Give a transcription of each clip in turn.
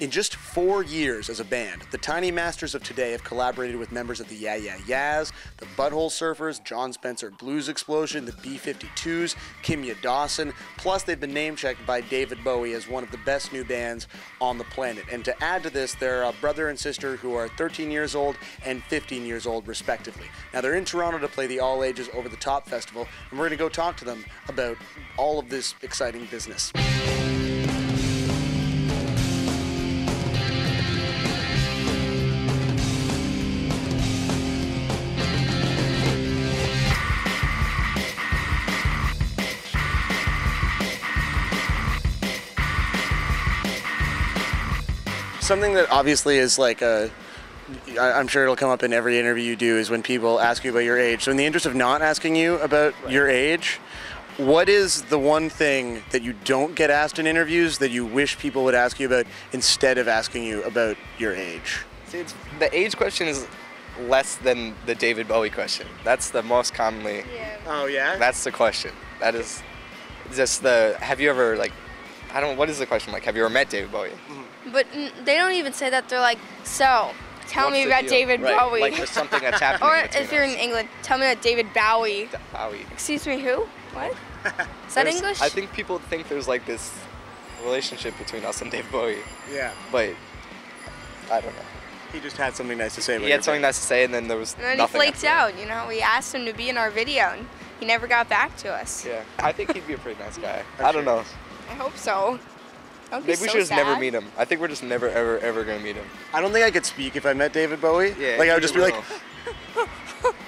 In just 4 years as a band, the Tiny Masters of today have collaborated with members of the Yeah Yeah Yeahs, the Butthole Surfers, John Spencer Blues Explosion, the B-52s, Kimya Dawson, plus they've been name-checked by David Bowie as one of the best new bands on the planet. And to add to this, they're a brother and sister who are 13 years old and 15 years old, respectively. Now, they're in Toronto to play the All Ages Over the Top Festival, and we're going to go talk to them about all of this exciting business. Something that obviously is like I'm sure it'll come up in every interview you do, is when people ask you about your age. So in the interest of not asking you about your age, what is the one thing that you don't get asked in interviews that you wish people would ask you about instead of asking you about your age? See, the age question is less than the David Bowie question. That's the most commonly. Yeah. Oh, yeah? That's the question. That is just the, have you ever, like, what is the question like? Have you ever met David Bowie? But they don't even say that. They're like, so, tell me about David Bowie. Like there's something that's happening. Or if you're in England, tell me about David Bowie. Bowie. Excuse me, who? What? Is that English? I think people think there's like this relationship between us and David Bowie. Yeah. But I don't know. He just had something nice to say about He had something nice to say, and then there was and then nothing. he flaked out, you know. We asked him to be in our video, and he never got back to us. Yeah. I think he'd be a pretty nice guy. I don't know. I hope so. Maybe we should just never meet him. I think we're just never, ever going to meet him. I don't think I could speak if I met David Bowie. Yeah, like I would just be like,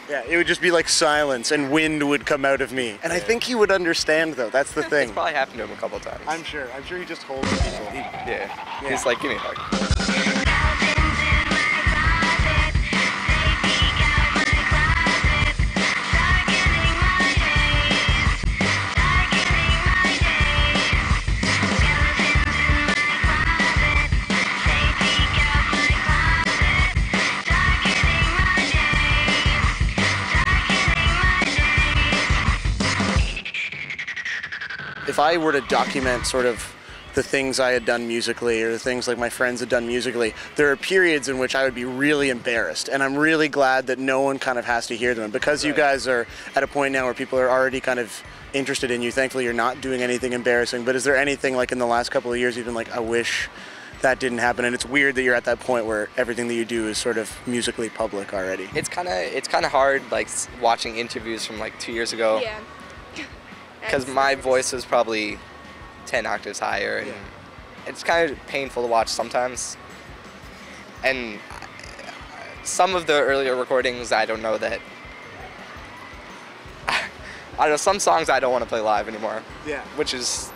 yeah, it would just be like silence and wind would come out of me. And I think he would understand though, that's the thing. It's probably happened to him a couple times. I'm sure he just holds people. Yeah. He's like, give me a hug. If I were to document sort of the things I had done musically or the things like my friends had done musically, there are periods in which I would be really embarrassed, and I'm really glad that no one kind of has to hear them. Because you guys are at a point now where people are already kind of interested in you, thankfully you're not doing anything embarrassing. But is there anything like in the last couple of years you've been like, I wish that didn't happen? And it's weird that you're at that point where everything that you do is sort of musically public already. It's kind of hard, like watching interviews from like 2 years ago. Yeah. Because my voice is probably 10 octaves higher, and it's kind of painful to watch sometimes. And some of the earlier recordings, I don't know that. I don't know, some songs I don't want to play live anymore. Yeah. Which is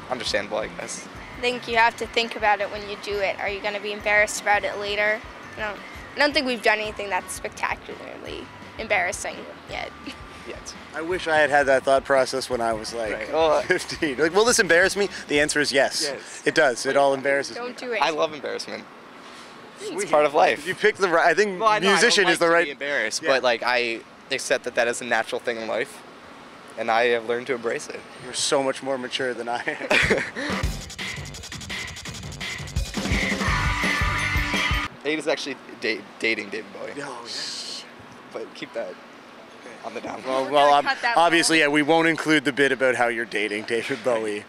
understandable, I guess. I think you have to think about it when you do it. Are you going to be embarrassed about it later? I don't think we've done anything that's spectacularly embarrassing yet. I wish I had had that thought process when I was like 15. Like, will this embarrass me? The answer is yes. It does. It all embarrasses me. Don't do it. I love embarrassment. It's part of life. You picked the right. I think musician is the right. I don't like to be embarrassed, but like I accept that is a natural thing in life, and I have learned to embrace it. You're so much more mature than I am. Nate is actually dating David Bowie. Oh, yeah. But keep that on the down. Well, obviously, yeah, we won't include the bit about how you're dating David Bowie.